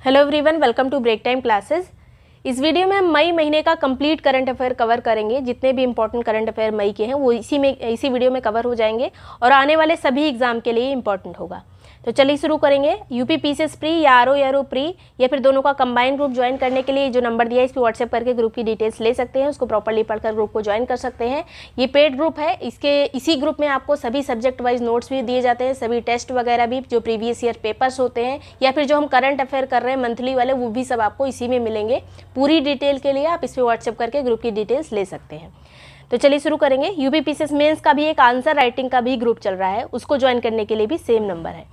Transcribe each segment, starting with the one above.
Hello everyone, welcome to break time classes. इस video में हम मई महीने का कंप्लीट करंट अफेयर कवर करेंगे। जितने भी इंपॉर्टेंट करंट अफेयर मई के हैं वो इसी वीडियो में कवर हो जाएंगे और आने वाले सभी एग्जाम के लिए इंपॉर्टेंट होगा। तो चलिए शुरू करेंगे। यूपी पीसीएस प्री या आरओ प्री या फिर दोनों का कंबाइंड ग्रुप ज्वाइन करने के लिए जो नंबर दिया है इस पर व्हाट्सएप करके ग्रुप की डिटेल्स ले सकते हैं, उसको प्रॉपर्ली पढ़कर ग्रुप को ज्वाइन कर सकते हैं। ये पेड ग्रुप है, इसी ग्रुप में आपको सभी सब्जेक्ट वाइज नोट्स भी दिए जाते हैं, सभी टेस्ट वगैरह भी जो प्रीवियस ईयर पेपर्स होते हैं या फिर जो हम करंट अफेयर कर रहे हैं मंथली वाले, वो भी सब आपको इसी में मिलेंगे। पूरी डिटेल के लिए आप इस पर व्हाट्सएप करके ग्रुप की डिटेल्स ले सकते हैं। तो चलिए शुरू करेंगे। यूपी पीसीएस मेंस का भी एक आंसर राइटिंग का भी ग्रुप चल रहा है, उसको ज्वाइन करने के लिए भी सेम नंबर है।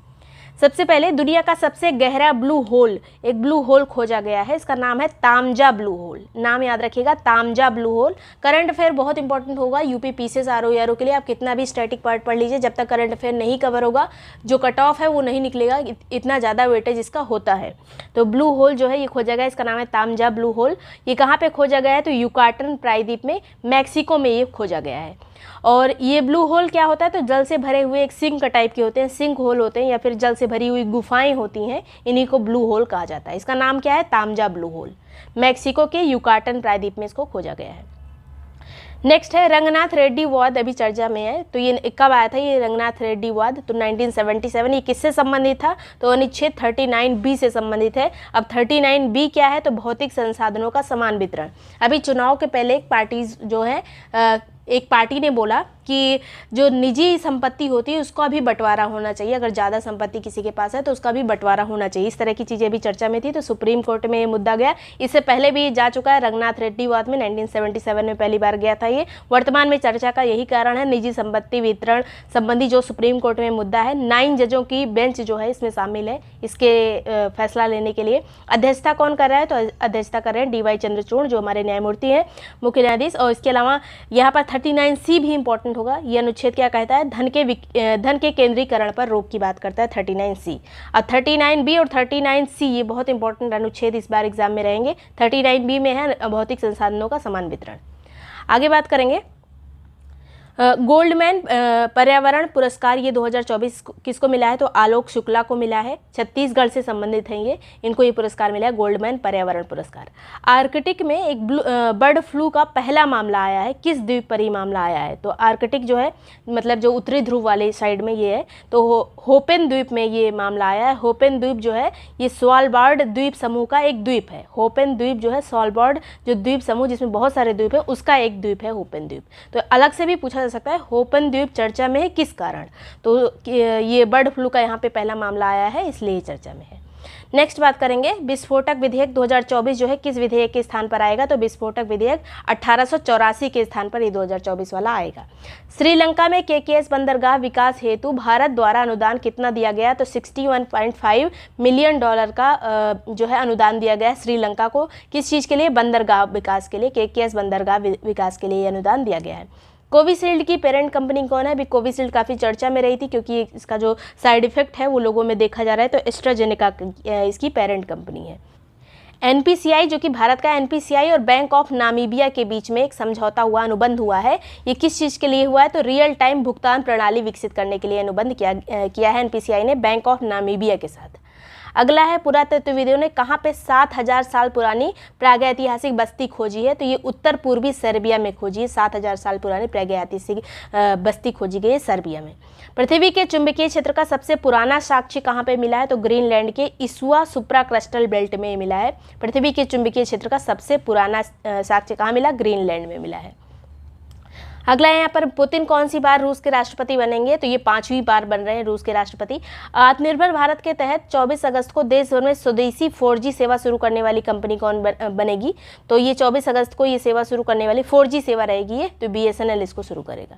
सबसे पहले दुनिया का सबसे गहरा ब्लू होल, एक ब्लू होल खोजा गया है, इसका नाम है तामजा ब्लू होल। नाम याद रखिएगा, तामजा ब्लू होल। करंट अफेयर बहुत इंपॉर्टेंट होगा यूपी पीसीएस आरओ के लिए। आप कितना भी स्टैटिक पार्ट पढ़ लीजिए, जब तक करंट अफेयर नहीं कवर होगा जो कट ऑफ है वो नहीं निकलेगा, इतना ज़्यादा वेटेज इसका होता है। तो ब्लू होल जो है ये खोजा गया, इसका नाम है तामजा ब्लू होल। ये कहाँ पर खोजा गया है? तो युकाटन प्रायद्वीप में, मैक्सिको में ये खोजा गया है। और ये ब्लू होल क्या होता है? तो जल से भरे हुए एक सिंक टाइप के होते हैं, सिंक होल होते हैं या फिर जल से भरी हुई गुफाएं होती हैं, इन्हीं को ब्लू होल कहा जाता है। इसका नाम क्या है? तामजा ब्लू होल। मैक्सिको के युकाटन प्रायद्वीप में इसको खोजा गया है। नेक्स्ट है रंगनाथ रेड्डी वाद, अभी चर्चा में है। तो ये कब आया था ये रंगनाथ रेड्डी वाद? तो 1977। ये किससे संबंधित था? तो अनुच्छेद 39B से संबंधित है। अब 39B क्या है? तो भौतिक संसाधनों का समान वितरण। अभी चुनाव के पहले एक पार्टी ने बोला कि जो निजी संपत्ति होती है उसका भी बंटवारा होना चाहिए। अगर ज़्यादा संपत्ति किसी के पास है तो उसका भी बंटवारा होना चाहिए। इस तरह की चीज़ें भी चर्चा में थी, तो सुप्रीम कोर्ट में ये मुद्दा गया। इससे पहले भी जा चुका है रंगनाथ रेड्डी वाद में, 1977 में पहली बार गया था ये। वर्तमान में चर्चा का यही कारण है, निजी संपत्ति वितरण संबंधी जो सुप्रीम कोर्ट में मुद्दा है। 9 जजों की बेंच जो है इसमें शामिल है इसके फैसला लेने के लिए। अध्यक्षता कौन कर रहा है? तो अध्यक्षता कर रहे हैं DY चंद्रचूड़, जो हमारे न्यायमूर्ति हैं, मुख्य न्यायाधीश। और इसके अलावा यहाँ पर 39C भी इंपॉर्टेंट होगा। यह अनुच्छेद क्या कहता है? धन के केंद्रीकरण पर रोक की बात करता है 39C। अब 39B और 39C ये बहुत इंपॉर्टेंट अनुच्छेद इस बार एग्जाम में रहेंगे। 39B में है भौतिक संसाधनों का समान वितरण। आगे बात करेंगे। गोल्डमैन पर्यावरण पुरस्कार ये 2024 किसको मिला है? तो आलोक शुक्ला को मिला है। छत्तीसगढ़ से संबंधित हैं ये, इनको ये पुरस्कार मिला है, गोल्डमैन पर्यावरण पुरस्कार। आर्कटिक में एक बर्ड फ्लू का पहला मामला आया है। किस द्वीप पर ये मामला आया है? तो आर्कटिक जो है मतलब जो उत्तरी ध्रुव वाले साइड में ये है, तो होपेन द्वीप में ये मामला आया है। होपेन द्वीप जो है ये स्वालबार्ड द्वीप समूह का एक द्वीप है। होपेन द्वीप जो है स्वालबार्ड जो द्वीप समूह जिसमें बहुत सारे द्वीप है उसका एक द्वीप है होपेन द्वीप। तो अलग से भी पूछा सकता है होपेन द्वीप चर्चा में है किस कारण? तो ये बर्ड फ्लू का यहाँ पे पहला मामला आया है, इसलिए चर्चा में है। नेक्स्ट बात करेंगे विस्फोटक विधेयक 2024 जो है किस विधेयक के स्थान पर आएगा? तो विस्फोटक विधेयक 1884 के स्थान पर ये 2024 वाला आएगा। श्रीलंका में KKS बंदरगाह विकास हेतु भारत द्वारा अनुदान कितना दिया गया? तो $61.5 मिलियन का जो है अनुदान दिया गया है श्रीलंका को। किस चीज़ के लिए? बंदरगाह विकास के लिए। KKS बंदरगाह विकास के लिए अनुदान दिया गया है। कोविशील्ड की पेरेंट कंपनी कौन है? अभी कोविशील्ड काफ़ी चर्चा में रही थी क्योंकि इसका जो साइड इफेक्ट है वो लोगों में देखा जा रहा है। तो एस्ट्राजेनेका इसकी पेरेंट कंपनी है। NPCI जो कि भारत का NPCI और बैंक ऑफ नामीबिया के बीच में एक समझौता हुआ, अनुबंध हुआ है। ये किस चीज़ के लिए हुआ है? तो रियल टाइम भुगतान प्रणाली विकसित करने के लिए अनुबंध किया है NPCI ने बैंक ऑफ नामीबिया के साथ। अगला है पुरातत्वविदों ने कहाँ पे 7000 साल पुरानी प्रागैतिहासिक बस्ती खोजी है? तो ये उत्तर पूर्वी सर्बिया में खोजी है। 7000 साल पुरानी प्रागैतिहासिक बस्ती खोजी गई है सर्बिया में। पृथ्वी के चुंबकीय क्षेत्र का सबसे पुराना साक्ष्य कहाँ पे मिला है? तो ग्रीनलैंड के इस्वा सुप्रा क्रिस्टल बेल्ट में मिला है। पृथ्वी के चुंबकीय क्षेत्र का सबसे पुराना साक्ष्य कहाँ मिला? ग्रीनलैंड में मिला है। अगला है यहाँ पर पुतिन कौन सी बार रूस के राष्ट्रपति बनेंगे? तो ये 5वीं बार बन रहे हैं रूस के राष्ट्रपति। आत्मनिर्भर भारत के तहत 24 अगस्त को देश भर में स्वदेशी 4G सेवा शुरू करने वाली कंपनी कौन बनेगी? तो ये 24 अगस्त को ये सेवा शुरू करने वाली 4G सेवा रहेगी ये, तो BSNL इसको शुरू करेगा।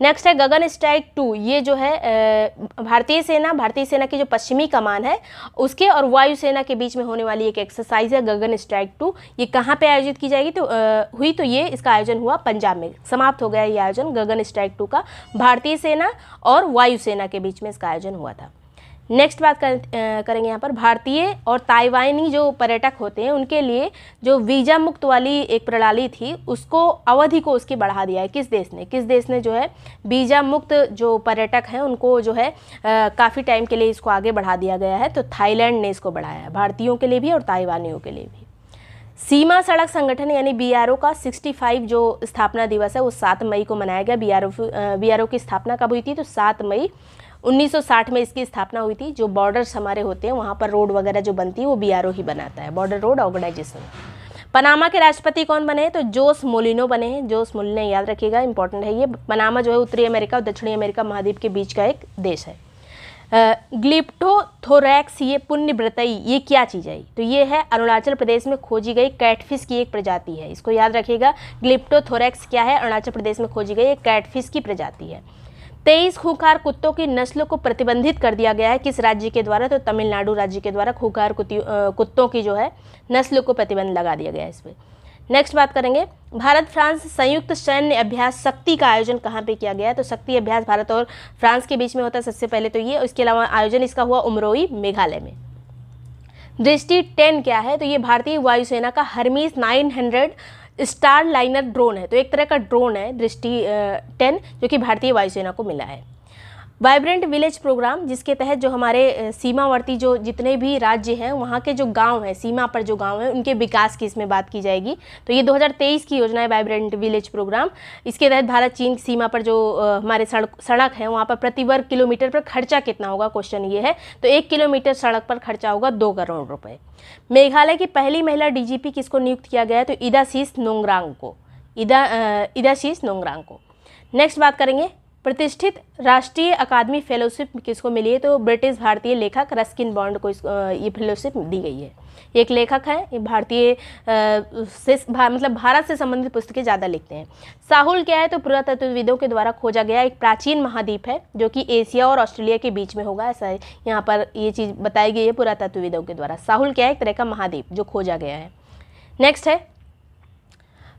नेक्स्ट है गगन स्ट्राइक 2। ये जो है भारतीय सेना की जो पश्चिमी कमान है उसके और वायुसेना के बीच में होने वाली एक एक्सरसाइज है गगन स्ट्राइक 2। ये कहाँ पे आयोजित की जाएगी? तो ये इसका आयोजन हुआ पंजाब में। समाप्त हो गया ये आयोजन गगन स्ट्राइक 2 का। भारतीय सेना और वायुसेना के बीच में इसका आयोजन हुआ था। नेक्स्ट बात करेंगे यहाँ पर भारतीय और ताइवानी जो पर्यटक होते हैं उनके लिए जो वीज़ा मुक्त वाली एक प्रणाली थी उसको अवधि को उसकी बढ़ा दिया है। किस देश ने जो है वीज़ा मुक्त जो पर्यटक हैं उनको जो है काफ़ी टाइम के लिए इसको आगे बढ़ा दिया गया है। तो थाईलैंड ने इसको बढ़ाया है, भारतीयों के लिए भी और ताइवानियों के लिए भी। सीमा सड़क संगठन यानी BRO का 65 जो स्थापना दिवस है वो 7 मई को मनाया गया। BRO की स्थापना कब हुई थी? तो 7 मई 1960 में इसकी स्थापना हुई थी। जो बॉर्डर्स हमारे होते हैं वहाँ पर रोड वगैरह जो बनती है वो BRO ही बनाता है, बॉर्डर रोड ऑर्गेनाइजेशन। पनामा के राष्ट्रपति कौन बने हैं? तो जोस मोलिनो बने हैं। जोस मोलिनो याद रखिएगा, इंपॉर्टेंट है ये। पनामा जो है उत्तरी अमेरिका और दक्षिणी अमेरिका महाद्वीप के बीच का एक देश है। ग्लिप्टोथोरैक्स ये पुण्य व्रतई ये क्या चीज़ है? तो ये है अरुणाचल प्रदेश में खोजी गई कैटफिश की एक प्रजाति है। इसको याद रखिएगा, ग्लिप्टोथोरैक्स क्या है? अरुणाचल प्रदेश में खोजी गई एक कैटफिश की प्रजाति है। 23 खूंखार कुत्तों की नस्ल को प्रतिबंधित कर दिया गया है। किस राज्य के द्वारा? तो तमिलनाडु राज्य के द्वारा खूंखार कुत्तों की जो है नस्ल को प्रतिबंध लगा दिया गया है इस पर। नेक्स्ट बात करेंगे, भारत फ्रांस संयुक्त सैन्य अभ्यास शक्ति का आयोजन कहाँ पे किया गया है? तो शक्ति अभ्यास भारत और फ्रांस के बीच में होता है सबसे पहले तो ये। इसके अलावा आयोजन इसका हुआ उमरोई मेघालय में। दृष्टि 10 क्या है? तो ये भारतीय वायुसेना का हरमीस 900 स्टार लाइनर ड्रोन है। तो एक तरह का ड्रोन है दृष्टि 10 जो कि भारतीय वायुसेना को मिला है। वाइब्रेंट विलेज प्रोग्राम जिसके तहत जो हमारे सीमावर्ती जो जितने भी राज्य हैं वहाँ के जो गांव हैं, सीमा पर जो गांव हैं उनके विकास की इसमें बात की जाएगी। तो ये 2023 की योजना है वाइब्रेंट विलेज प्रोग्राम। इसके तहत भारत चीन की सीमा पर जो हमारे सड़क है वहाँ पर प्रति वर्ग किलोमीटर पर खर्चा कितना होगा, क्वेश्चन ये है। तो 1 किलोमीटर सड़क पर खर्चा होगा 2 करोड़ रुपये। मेघालय की पहली महिला DGP किसको नियुक्त किया गया है? तो इदाशीष नोंगरांग को। इदाशीष नोंगरांग को। नेक्स्ट बात करेंगे, प्रतिष्ठित राष्ट्रीय अकादमी फेलोशिप किसको मिली है? तो ब्रिटिश भारतीय लेखक रस्किन बॉन्ड को ये फेलोशिप दी गई है। एक लेखक है, ये भारतीय मतलब भारत से संबंधित पुस्तकें ज़्यादा लिखते हैं। साहुल क्या है? तो पुरातत्वविदों के द्वारा खोजा गया एक प्राचीन महाद्वीप है जो कि एशिया और ऑस्ट्रेलिया के बीच में होगा, ऐसा यहाँ पर ये चीज़ बताई गई है पुरातत्वविदों के द्वारा। साहुल क्या है? एक तरह का महाद्वीप जो खोजा गया है। नेक्स्ट है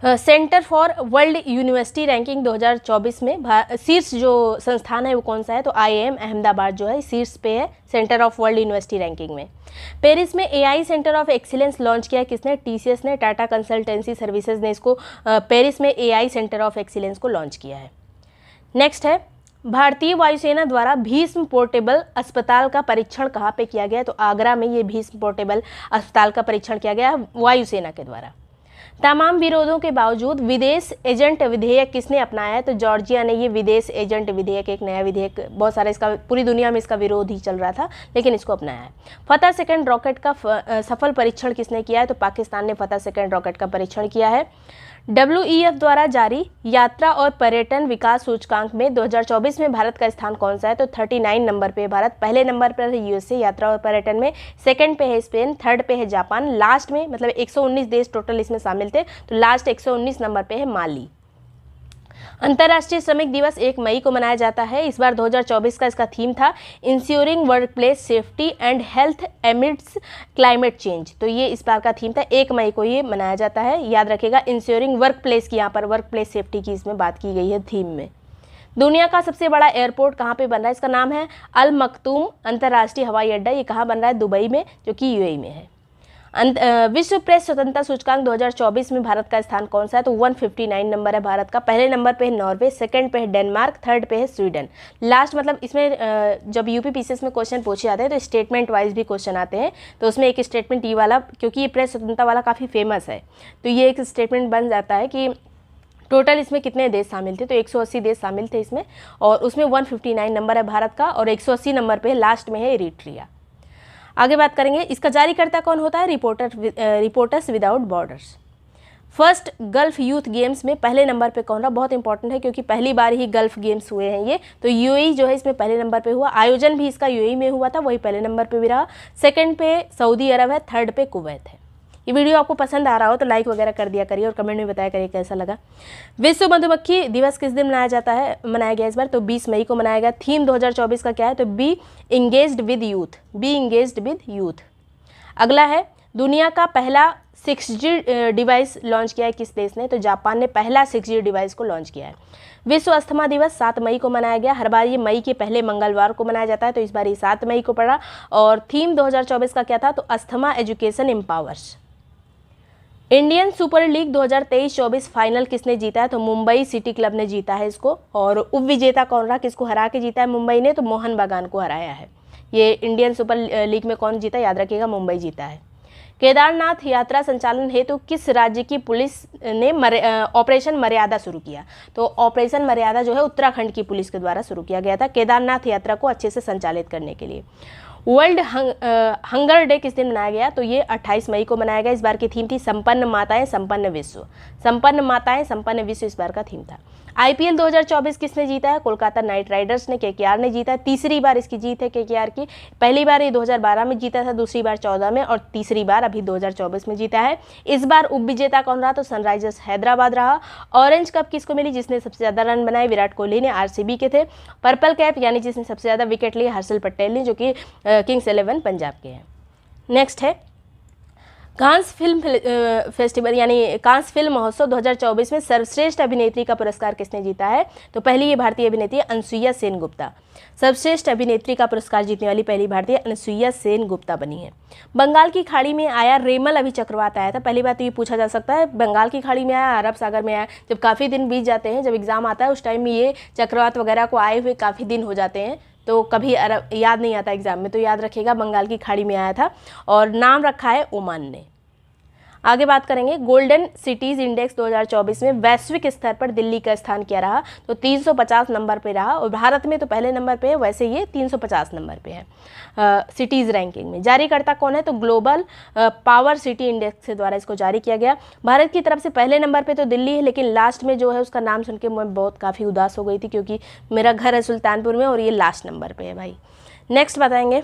centre for world university ranking 2024 में शीर्ष जो संस्थान है वो कौन सा है? तो IIM अहमदाबाद जो है शीर्ष पे है centre of world university ranking में। पेरिस में AI centre of excellence launch किया किसने? TCS ने, टाटा कंसल्टेंसी सर्विसेज ने इसको पेरिस में AI सेंटर ऑफ एक्सीलेंस को लॉन्च किया है। नेक्स्ट है भारतीय वायुसेना द्वारा भीष्म पोर्टेबल अस्पताल का परीक्षण कहाँ पे किया गया? तो आगरा में ये भीष्म पोर्टेबल अस्पताल का परीक्षण किया गया वायुसेना के द्वारा। तमाम विरोधों के बावजूद विदेश एजेंट विधेयक किसने अपनाया है? तो जॉर्जिया ने ये विदेश एजेंट विधेयक, एक नया विधेयक, बहुत सारा इसका पूरी दुनिया में इसका विरोध ही चल रहा था लेकिन इसको अपनाया है। फतह सेकंड रॉकेट का सफल परीक्षण किसने किया है? तो पाकिस्तान ने फतह सेकंड रॉकेट का परीक्षण किया है। WEF द्वारा जारी यात्रा और पर्यटन विकास सूचकांक में 2024 में भारत का स्थान कौन सा है? तो 39 नंबर पे भारत। पहले नंबर पर है USA यात्रा और पर्यटन में, सेकंड पे है स्पेन, थर्ड पे है जापान, लास्ट में मतलब 119 देश टोटल इसमें शामिल थे तो लास्ट 119 नंबर पे है माली। अंतर्राष्ट्रीय श्रमिक दिवस 1 मई को मनाया जाता है। इस बार 2024 का इसका थीम था ensuring work place safety and health amidst climate change. तो ये इस बार का थीम था, 1 मई को ये मनाया जाता है। याद रखिएगा इंश्योरिंग वर्क प्लेस की, यहाँ पर वर्क प्लेस सेफ्टी की इसमें बात की गई है थीम में। दुनिया का सबसे बड़ा एयरपोर्ट कहाँ पे बन रहा है? इसका नाम है अल मखतूम अंतर्राष्ट्रीय हवाई अड्डा। ये कहाँ बन रहा है? दुबई में, जो कि UAE में है। विश्व प्रेस स्वतंत्रता सूचकांक 2024 में भारत का स्थान कौन सा है? तो 159 नंबर है भारत का। पहले नंबर पे है नॉर्वे, सेकंड पे है डेनमार्क, थर्ड पे है स्वीडन, लास्ट मतलब इसमें जब UPPCS में क्वेश्चन पूछे जाते हैं तो स्टेटमेंट वाइज भी क्वेश्चन आते हैं। तो उसमें एक स्टेटमेंट ये वाला, क्योंकि ये प्रेस स्वतंत्रता वाला काफ़ी फेमस है तो ये एक स्टेटमेंट बन जाता है कि टोटल इसमें कितने देश शामिल थे? तो 180 देश शामिल थे इसमें और उसमें 159 नंबर है भारत का और 180 नंबर पे लास्ट में है इरिट्रिया। आगे बात करेंगे, इसका जारीकर्ता कौन होता है? Reporters without borders. First gulf youth games में पहले नंबर पे कौन रहा? बहुत इंपॉर्टेंट है क्योंकि पहली बार ही गल्फ गेम्स हुए हैं ये। तो UAE जो है इसमें पहले नंबर पे हुआ, आयोजन भी इसका UAE में हुआ था, वही पहले नंबर पे भी रहा। सेकंड पे सऊदी अरब है, थर्ड पे कुवैत है। ये वीडियो आपको पसंद आ रहा हो तो लाइक वगैरह कर दिया करिए और कमेंट में बताया करिए कैसा लगा। विश्व मधुमक्खी दिवस किस दिन मनाया गया इस बार? तो 20 मई को मनाया गया। थीम 2024 का क्या है? तो बी इंगेज्ड विद यूथ। अगला है दुनिया का पहला 6G डिवाइस लॉन्च किया है किस देश ने? तो जापान ने पहला 6G डिवाइस को लॉन्च किया है। विश्व अस्थमा दिवस 7 मई को मनाया गया। हर बार ये मई के पहले मंगलवार को मनाया जाता है, तो इस बार ये 7 मई को पड़ा। और थीम 2024 का क्या था? तो asthma education empowers. Indian super league 2023-24 final किसने जीता है? तो मुंबई सिटी क्लब ने जीता है इसको। और उपविजेता कौन रहा? किसको हरा के जीता है मुंबई ने? तो मोहन बागान को हराया है। ये इंडियन सुपर लीग में कौन जीता? याद रखिएगा, मुंबई जीता है। केदारनाथ यात्रा संचालन हेतु किस राज्य की पुलिस ने ऑपरेशन मर्यादा शुरू किया? तो ऑपरेशन मर्यादा जो है उत्तराखंड की पुलिस के द्वारा शुरू किया गया था केदारनाथ यात्रा को अच्छे से संचालित करने के लिए। वर्ल्ड हंगर डे किस दिन मनाया गया? तो ये 28 मई को मनाया गया। इस बार की थीम थी संपन्न माताएं संपन्न विश्व। संपन्न माताएं संपन्न विश्व इस बार का थीम था। आईपीएल 2024 किसने जीता है? कोलकाता नाइट राइडर्स ने, केकेआर ने जीता है। तीसरी बार इसकी जीत है केकेआर की। पहली बार ये 2012 में जीता था, दूसरी बार 14 में और तीसरी बार अभी 2024 में जीता है। इस बार उपविजेता कौन रहा? तो सनराइजर्स हैदराबाद रहा। ऑरेंज कप किसको मिली? जिसने सबसे ज़्यादा रन बनाए विराट कोहली ने, आरसीबी के थे। पर्पल कैप यानी जिसने सबसे ज़्यादा विकेट लिए हर्षल पटेल ने, जो कि किंग्स 11 पंजाब के हैं। नेक्स्ट है कांस फिल्म फेस्टिवल यानी कांस फिल्म महोत्सव 2024 में सर्वश्रेष्ठ अभिनेत्री का पुरस्कार किसने जीता है? तो पहली ये भारतीय अभिनेत्री अनसुईया सेन गुप्ता। सर्वश्रेष्ठ अभिनेत्री का पुरस्कार जीतने वाली पहली भारतीय अनसुईया सेन गुप्ता बनी है। बंगाल की खाड़ी में आया रेमल अभी चक्रवात आया था। पहली बात तो ये पूछा जा सकता है बंगाल की खाड़ी में आया, अरब सागर में आया। जब काफ़ी दिन बीत जाते हैं, जब एग्जाम आता है उस टाइम में ये चक्रवात वगैरह को आए हुए काफ़ी दिन हो जाते हैं, तो कभी अरब याद नहीं आता एग्जाम में, तो याद रखिएगा बंगाल की खाड़ी में आया था और नाम रखा है ओमान ने। आगे बात करेंगे गोल्डन सिटीज़ इंडेक्स 2024 में वैश्विक स्तर पर दिल्ली का स्थान क्या रहा? तो 350 नंबर पे रहा और भारत में तो पहले नंबर पे है, वैसे ये 350 नंबर पे है सिटीज़ रैंकिंग में। जारीकर्ता कौन है? तो ग्लोबल पावर सिटी इंडेक्स के द्वारा इसको जारी किया गया। भारत की तरफ से पहले नंबर पे तो दिल्ली है, लेकिन लास्ट में जो है उसका नाम सुन के मैं बहुत काफ़ी उदास हो गई थी, क्योंकि मेरा घर है सुल्तानपुर में और ये लास्ट नंबर पर है भाई। नेक्स्ट बताएंगे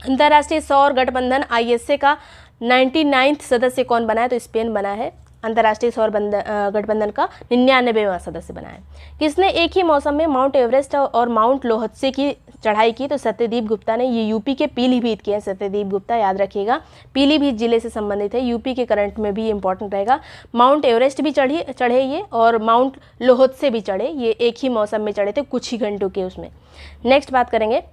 अंतर्राष्ट्रीय सौर गठबंधन ISA का 99वां सदस्य कौन बना है? तो स्पेन बना है। अंतर्राष्ट्रीय सौर गठबंधन का 99वां सदस्य बना है। किसने एक ही मौसम में माउंट एवरेस्ट और माउंट लोहत्से की चढ़ाई की? तो सत्यदीप गुप्ता ने। ये यूपी के पीलीभीत के हैं सत्यदीप गुप्ता, याद रखिएगा, पीलीभीत जिले से संबंधित है। यूपी के करंट में भी इंपॉर्टेंट रहेगा। माउंट एवरेस्ट भी चढ़े ये और माउंट लोहत्से भी चढ़े, ये एक ही मौसम में चढ़े थे, कुछ ही घंटों के उसमें। नेक्स्ट बात करेंगे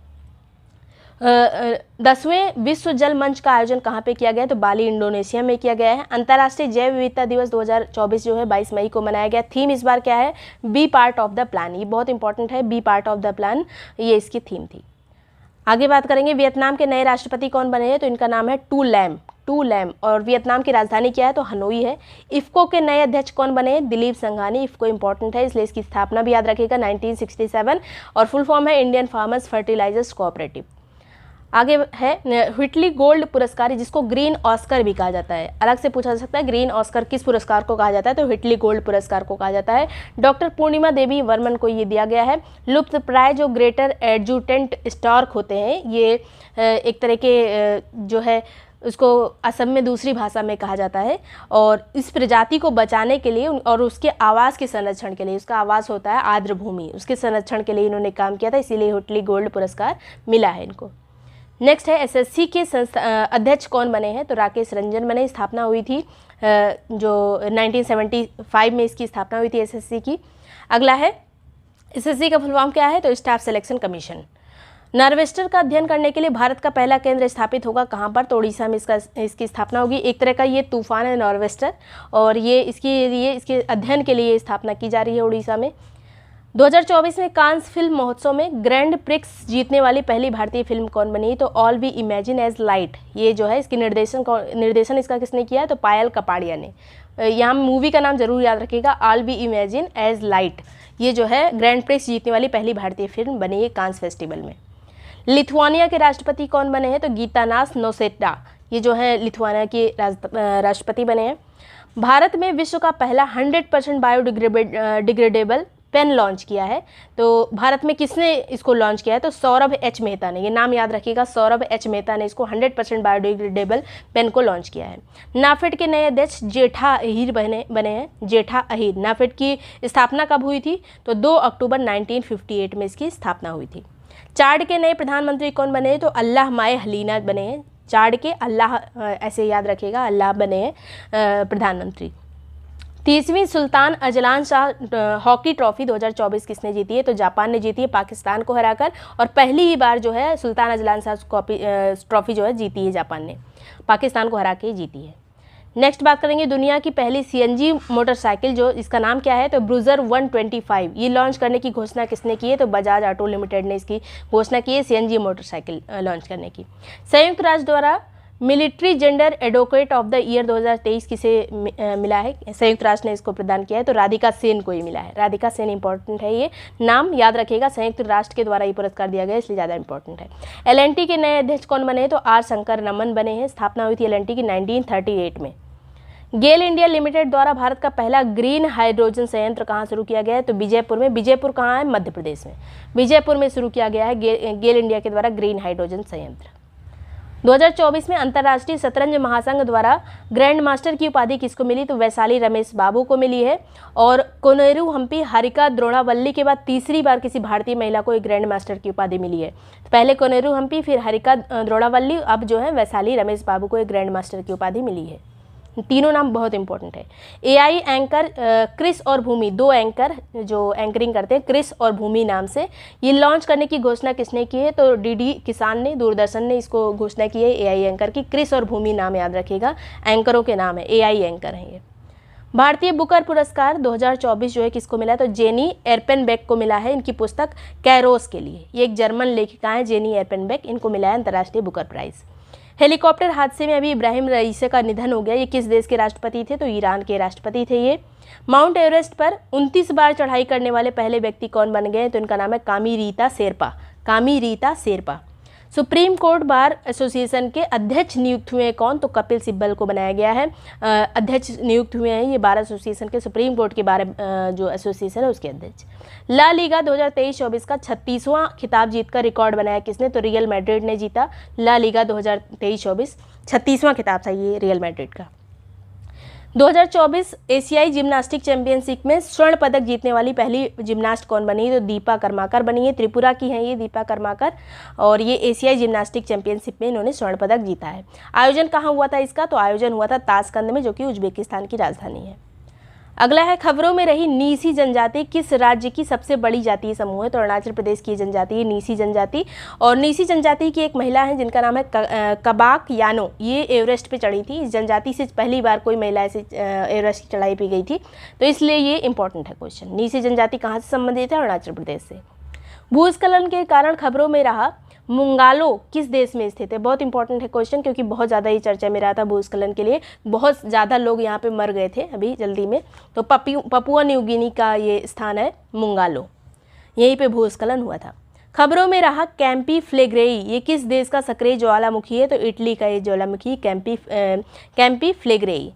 10वें विश्व जल मंच का आयोजन कहाँ पे किया गया है? तो बाली इंडोनेशिया में किया गया है। अंतर्राष्ट्रीय जैव विविधता दिवस 2024 जो है 22 मई को मनाया गया। थीम इस बार क्या है? Be part of the plan. ये बहुत इंपॉर्टेंट है, be part of the plan, ये इसकी थीम थी। आगे बात करेंगे वियतनाम के नए राष्ट्रपति कौन बने हैं? तो इनका नाम है टू लैम और वियतनाम की राजधानी क्या है? तो हनोई है। इफ्को के नए अध्यक्ष कौन बने हैं? दिलीप संघानी। इफ्को इंपॉर्टेंट है, इसलिए इसकी स्थापना भी याद रखिएगा 1967 और फुल फॉर्म है इंडियन फार्मर्स फर्टिलाइजर्स कोऑपरेटिव। आगे है व्हिटली गोल्ड पुरस्कार, जिसको ग्रीन ऑस्कर भी कहा जाता है। अलग से पूछा जा सकता है ग्रीन ऑस्कर किस पुरस्कार को कहा जाता है? तो व्हिटली गोल्ड पुरस्कार को कहा जाता है। डॉक्टर पूर्णिमा देवी वर्मन को ये दिया गया है। लुप्त प्राय जो ग्रेटर एडजुटेंट स्टार्क होते हैं, ये एक तरह के जो है उसको असम में दूसरी भाषा में कहा जाता है और इस प्रजाति को बचाने के लिए और उसके आवास के संरक्षण के लिए, उसका आवास होता है आर्द्र भूमि, उसके संरक्षण के लिए इन्होंने काम किया था, इसीलिए व्हिटली गोल्ड पुरस्कार मिला है इनको। नेक्स्ट है एसएससी के अध्यक्ष कौन बने हैं? तो राकेश रंजन बने। स्थापना हुई थी जो 1975 में इसकी स्थापना हुई थी एसएससी की। अगला है एसएससी का फुल फॉर्म क्या है? तो स्टाफ सिलेक्शन कमीशन। नार्वेस्टर का अध्ययन करने के लिए भारत का पहला केंद्र स्थापित होगा कहाँ पर? तो उड़ीसा में इसकी स्थापना होगी। एक तरह का ये तूफान है नार्वेस्टर और ये इसके अध्ययन के लिए स्थापना की जा रही है उड़ीसा में। 2024 में कांस फिल्म महोत्सव में ग्रैंड प्रिक्स जीतने वाली पहली भारतीय फिल्म कौन बनी? तो all we imagine as light. ये जो है इसकी निर्देशन इसका किसने किया है? तो पायल कपाड़िया ने। यहाँ मूवी का नाम जरूर याद रखिएगा, all we imagine as light. ये जो है ग्रैंड प्रिक्स जीतने वाली पहली भारतीय फिल्म बनी है कांस फेस्टिवल में। लिथुआनिया के राष्ट्रपति कौन बने हैं? तो गीतानास नौसेटा, ये जो है लिथुआनिया के राष्ट्रपति बने हैं। भारत में विश्व का पहला 100% बायोडिग्रेडेबल पेन लॉन्च किया है। तो भारत में किसने इसको लॉन्च किया है? तो सौरभ एच मेहता ने। ये नाम याद रखिएगा, सौरभ एच मेहता ने इसको 100% बायोडिग्रेडेबल पेन को लॉन्च किया है। नाफेड के नए अध्यक्ष जेठा अहीर बने हैं। जेठा अहीर। नाफेड की स्थापना कब हुई थी? तो 2 अक्टूबर 1958 में इसकी स्थापना हुई थी। चाड के नए प्रधानमंत्री कौन बने हैं? तो अल्लाह माए हलीना बने हैं। चाड़ के अल्लाह, ऐसे याद रखिएगा, अल्लाह बने हैं प्रधानमंत्री। 30वीं Sultan Azlan Shah hockey trophy 2024 किसने जीती है? तो जापान ने जीती है पाकिस्तान को हराकर, और पहली ही बार जो है सुल्तान अजलान शाह ट्रॉफी जो है जीती है जापान ने, पाकिस्तान को हरा के जीती है। नेक्स्ट बात करेंगे दुनिया की पहली सीएनजी मोटरसाइकिल, जो इसका नाम क्या है? तो ब्रूजर 125। ये लॉन्च करने की घोषणा किसने की है? तो बजाज ऑटो लिमिटेड ने इसकी घोषणा की है सीएनजी मोटरसाइकिल लॉन्च करने की। संयुक्त राष्ट्र द्वारा military gender advocate of the year 2023 किसे मिला है? संयुक्त राष्ट्र ने इसको प्रदान किया है, तो राधिका सेन को ही मिला है। राधिका सेन इंपॉर्टेंट है, ये नाम याद रखिएगा, संयुक्त राष्ट्र के द्वारा ये पुरस्कार दिया गया है, इसलिए ज़्यादा इंपॉर्टेंट है। एलएनटी के नए अध्यक्ष कौन बने हैं? तो आर शंकर रमन बने हैं। स्थापना हुई थी एलएनटी की 1938 में। गेल इंडिया लिमिटेड द्वारा भारत का पहला ग्रीन हाइड्रोजन संयंत्र कहाँ शुरू किया गया है? तो विजयपुर में। विजयपुर कहाँ है? मध्य प्रदेश में। विजयपुर में शुरू किया गया है गेल इंडिया के द्वारा ग्रीन हाइड्रोजन संयंत्र। 2024 में अंतर्राष्ट्रीय शतरंज महासंघ द्वारा ग्रैंड मास्टर की उपाधि किसको मिली? तो वैशाली रमेश बाबू को मिली है। और कोनेरू हम्पी हारिका द्रोणावल्ली के बाद तीसरी बार किसी भारतीय महिला को एक ग्रैंड मास्टर की उपाधि मिली है। तो पहले कोनेरू हम्पी, फिर हारिका द्रोणावल्ली, अब जो है वैशाली रमेश बाबू को एक ग्रैंड मास्टर की उपाधि मिली है। तीनों नाम बहुत इंपॉर्टेंट है। एआई एंकर क्रिस और भूमि, दो एंकर जो एंकरिंग करते हैं क्रिस और भूमि नाम से, ये लॉन्च करने की घोषणा किसने की है? तो डीडी किसान ने, दूरदर्शन ने इसको घोषणा की है एआई एंकर की। क्रिस और भूमि नाम याद रखिएगा, एंकरों के नाम है, एआई एंकर हैं ये। भारतीय बुकर पुरस्कार 2024 जो है किसको मिला है? तो जेनी एर्पेनबेक को मिला है, इनकी पुस्तक कैरोस के लिए। ये एक जर्मन लेखिका है जेनी एर्पेनबेक, इनको मिला है अंतर्राष्ट्रीय बुकर प्राइज। हेलीकॉप्टर हादसे में अभी इब्राहिम रईसी का निधन हो गया। ये किस देश के राष्ट्रपति थे? तो ईरान के राष्ट्रपति थे ये। माउंट एवरेस्ट पर 29 बार चढ़ाई करने वाले पहले व्यक्ति कौन बन गए? तो इनका नाम है कामी रीता शेरपा। कामी Rita Sherpa. Supreme court bar association के अध्यक्ष नियुक्त हुए कौन? तो कपिल सिब्बल को बनाया गया है अध्यक्ष नियुक्त हुए हैं ये बार एसोसिएशन के, सुप्रीम कोर्ट के बार जो एसोसिएशन है उसके अध्यक्ष। ला लीगा 2023-24 का 36वां खिताब जीतकर रिकॉर्ड बनाया किसने? तो रियल मैड्रिड ने जीता। ला लीगा 2023-24 36वां खिताब था ये रियल मैड्रिड का। 2024 एशियाई जिम्नास्टिक चैंपियनशिप में स्वर्ण पदक जीतने वाली पहली जिम्नास्ट कौन बनी? तो दीपा कर्माकर बनी है। त्रिपुरा की हैं ये दीपा कर्माकर, और ये एशियाई जिम्नास्टिक चैंपियनशिप में इन्होंने स्वर्ण पदक जीता है। आयोजन कहाँ हुआ था इसका? तो आयोजन हुआ था ताशकंद में, जो कि उज्बेकिस्तान की राजधानी है। अगला है खबरों में रही नीसी जनजाति किस राज्य की सबसे बड़ी जातीय समूह है? तो अरुणाचल प्रदेश की जनजाति है नीसी जनजाति। और नीसी जनजाति की एक महिला है जिनका नाम है कबाक यानो, ये एवरेस्ट पे चढ़ी थी। इस जनजाति से पहली बार कोई महिला ऐसे एवरेस्ट की चढ़ाई पे गई थी, तो इसलिए ये इंपॉर्टेंट है क्वेश्चन। नीसी जनजाति कहाँ से संबंधित है? अरुणाचल प्रदेश से। भूस्खलन के कारण खबरों में रहा मुंगालो किस देश में स्थित है? बहुत इंपॉर्टेंट है क्वेश्चन, क्योंकि बहुत ज़्यादा ये चर्चा में रहा था भूस्खलन के लिए, बहुत ज़्यादा लोग यहाँ पे मर गए थे अभी जल्दी में। तो पपुआ न्यू गिनी का ये स्थान है मुंगालो, यहीं पे भूस्खलन हुआ था। खबरों में रहा कैंपी फ्लेग्रेई, ये किस देश का सक्रिय ज्वालामुखी है? तो इटली का ये ज्वालामुखी कैंपी फ्लेग्रेई।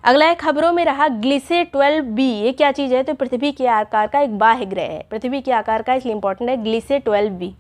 अगला है खबरों में रहा ग्लिसे 12b, ये क्या चीज़ है? तो पृथ्वी के आकार का एक बाह्य ग्रह है, पृथ्वी के आकार का, इसलिए इंपॉर्टेंट है ग्लिसे 12b।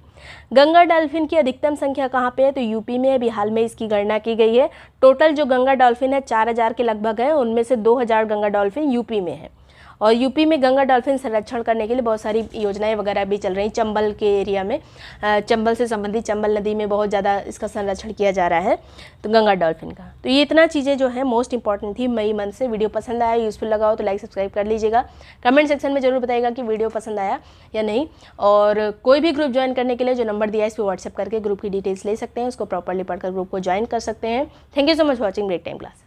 गंगा डॉल्फिन की अधिकतम संख्या कहाँ पे है? तो यूपी में। अभी हाल में इसकी गणना की गई है। टोटल जो गंगा डॉल्फिन है 4000 के लगभग है, उनमें से 2000 गंगा डॉल्फिन यूपी में है। और यूपी में गंगा डॉल्फिन संरक्षण करने के लिए बहुत सारी योजनाएं वगैरह भी चल रही। चंबल के एरिया में, चंबल से संबंधित चंबल नदी में बहुत ज़्यादा इसका संरक्षण किया जा रहा है, तो गंगा डॉल्फिन का। तो ये इतना चीज़ें जो है मोस्ट इंपॉर्टेंट थी मई मंथ से। वीडियो पसंद आया, यूज़फुल लगा हो तो लाइक सब्सक्राइब कर लीजिएगा। कमेंट सेक्शन में जरूर बताइएगा कि वीडियो पसंद आया या नहीं। और कोई भी ग्रुप ज्वाइन करने के लिए जो नंबर दिया है इस पर व्हाट्सएप करके ग्रुप की डिटेल्स ले सकते हैं, उसको प्रॉपरली पढ़कर ग्रुप को ज्वाइन कर सकते हैं। Thank you so much watching break time class.